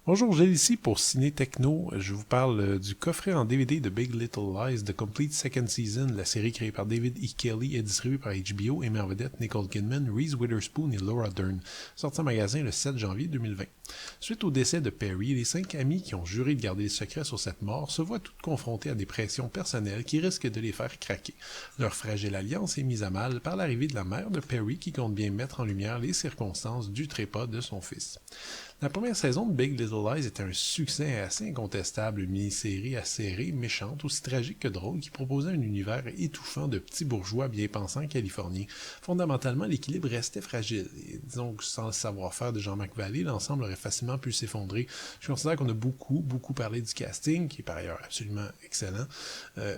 Bonjour, Gilles ici pour Ciné Techno. Je vous parle du coffret en DVD de Big Little Lies, The Complete Second Season, la série créée par David E. Kelly et distribuée par HBO et met en vedette Nicole Kidman, Reese Witherspoon et Laura Dern, sorti en magasin le 7 janvier 2020. Suite au décès de Perry, les 5 amis qui ont juré de garder le secret sur cette mort se voient toutes confrontées à des pressions personnelles qui risquent de les faire craquer. Leur fragile alliance est mise à mal par l'arrivée de la mère de Perry qui compte bien mettre en lumière les circonstances du trépas de son fils. La première saison de Big Little Lies était un succès assez incontestable, une mini-série acérée, méchante, aussi tragique que drôle, qui proposait un univers étouffant de petits bourgeois bien pensants californiens. Fondamentalement, l'équilibre restait fragile, et disons que sans le savoir-faire de Jean-Marc Vallée, l'ensemble aurait facilement pu s'effondrer. Je considère qu'on a beaucoup parlé du casting, qui est par ailleurs absolument excellent,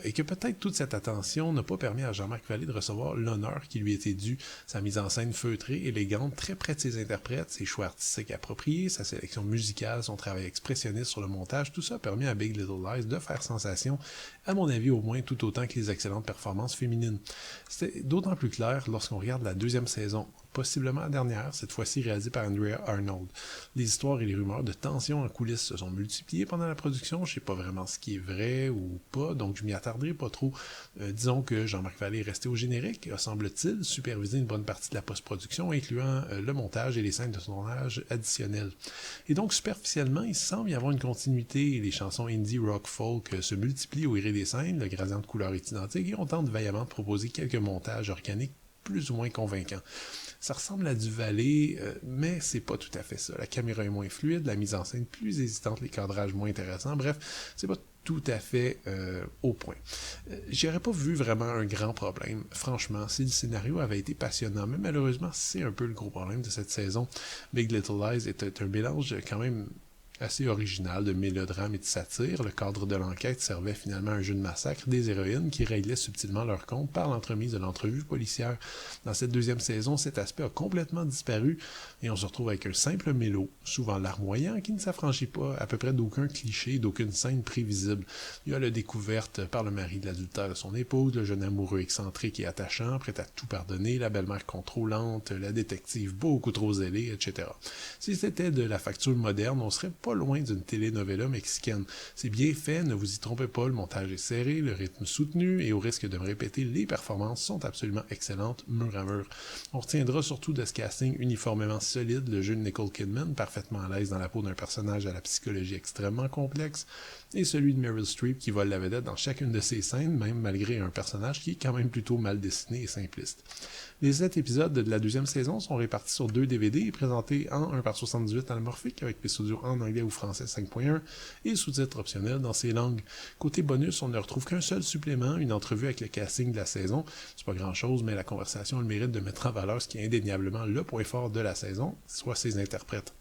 et que peut-être toute cette attention n'a pas permis à Jean-Marc Vallée de recevoir l'honneur qui lui était dû. Sa mise en scène feutrée, élégante, très près de ses interprètes, ses choix artistiques appropriés, sa sélection musicale, son travail expressionniste sur le montage, tout ça a permis à Big Little Lies de faire sensation, à mon avis au moins tout autant que les excellentes performances féminines. C'était d'autant plus clair lorsqu'on regarde la deuxième saison, possiblement la dernière, cette fois-ci réalisée par Andrea Arnold. Les histoires et les rumeurs de tension en coulisses se sont multipliées pendant la production, je sais pas vraiment ce qui est vrai ou pas, donc je m'y attarderai pas trop. Disons que Jean-Marc Vallée est resté au générique, a semble-t-il supervisé une bonne partie de la post-production, incluant le montage et les scènes de tournage additionnelles. Et donc, superficiellement, il semble y avoir une continuité. Les chansons indie rock folk se multiplient au gré des scènes, le gradient de couleurs est identique et on tente vaillamment de proposer quelques montages organiques plus ou moins convaincants. Ça ressemble à du Vallée, mais c'est pas tout à fait ça. La caméra est moins fluide, la mise en scène plus hésitante, les cadrages moins intéressants. Bref, c'est pas tout à fait au point. J'y aurais pas vu vraiment un grand problème, franchement, si le scénario avait été passionnant, mais malheureusement, c'est un peu le gros problème de cette saison. Big Little Lies est un mélange quand même assez original de mélodrame et de satire. Le cadre de l'enquête servait finalement à un jeu de massacre des héroïnes qui réglaient subtilement leur compte par l'entremise de l'entrevue policière. Dans cette deuxième saison, cet aspect a complètement disparu et on se retrouve avec un simple mélo, souvent larmoyant, qui ne s'affranchit pas à peu près d'aucun cliché, d'aucune scène prévisible. Il y a la découverte par le mari de l'adultère de son épouse, le jeune amoureux excentrique et attachant, prêt à tout pardonner, la belle-mère contrôlante, la détective beaucoup trop zélée, etc. Si c'était de la facture moderne, on serait pas loin d'une telenovela mexicaine. C'est bien fait, ne vous y trompez pas, le montage est serré, le rythme soutenu, et au risque de me répéter, les performances sont absolument excellentes, mur à mur. On retiendra surtout de ce casting uniformément solide le jeu de Nicole Kidman, parfaitement à l'aise dans la peau d'un personnage à la psychologie extrêmement complexe, et celui de Meryl Streep qui vole la vedette dans chacune de ses scènes, même malgré un personnage qui est quand même plutôt mal dessiné et simpliste. Les 7 épisodes de la deuxième saison sont répartis sur 2 DVD et présentés en 1/78 anamorphique avec épisode en anglais ou français 5.1 et sous-titres optionnels dans ces langues. Côté bonus, on ne retrouve qu'un seul supplément, une entrevue avec le casting de la saison. C'est pas grand chose, mais la conversation a le mérite de mettre en valeur ce qui est indéniablement le point fort de la saison, soit ses interprètes.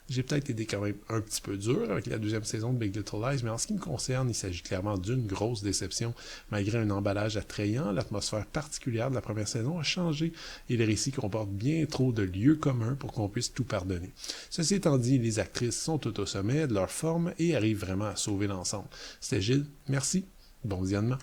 J'ai peut-être été quand même un petit peu dur avec la deuxième saison de Big Little Lies, mais en ce qui me concerne, il s'agit clairement d'une grosse déception. Malgré un emballage attrayant, l'atmosphère particulière de la première saison a changé et les récits comportent bien trop de lieux communs pour qu'on puisse tout pardonner. Ceci étant dit, les actrices sont toutes au sommet de leur forme et arrivent vraiment à sauver l'ensemble. C'était Gilles, merci, bon visionnement.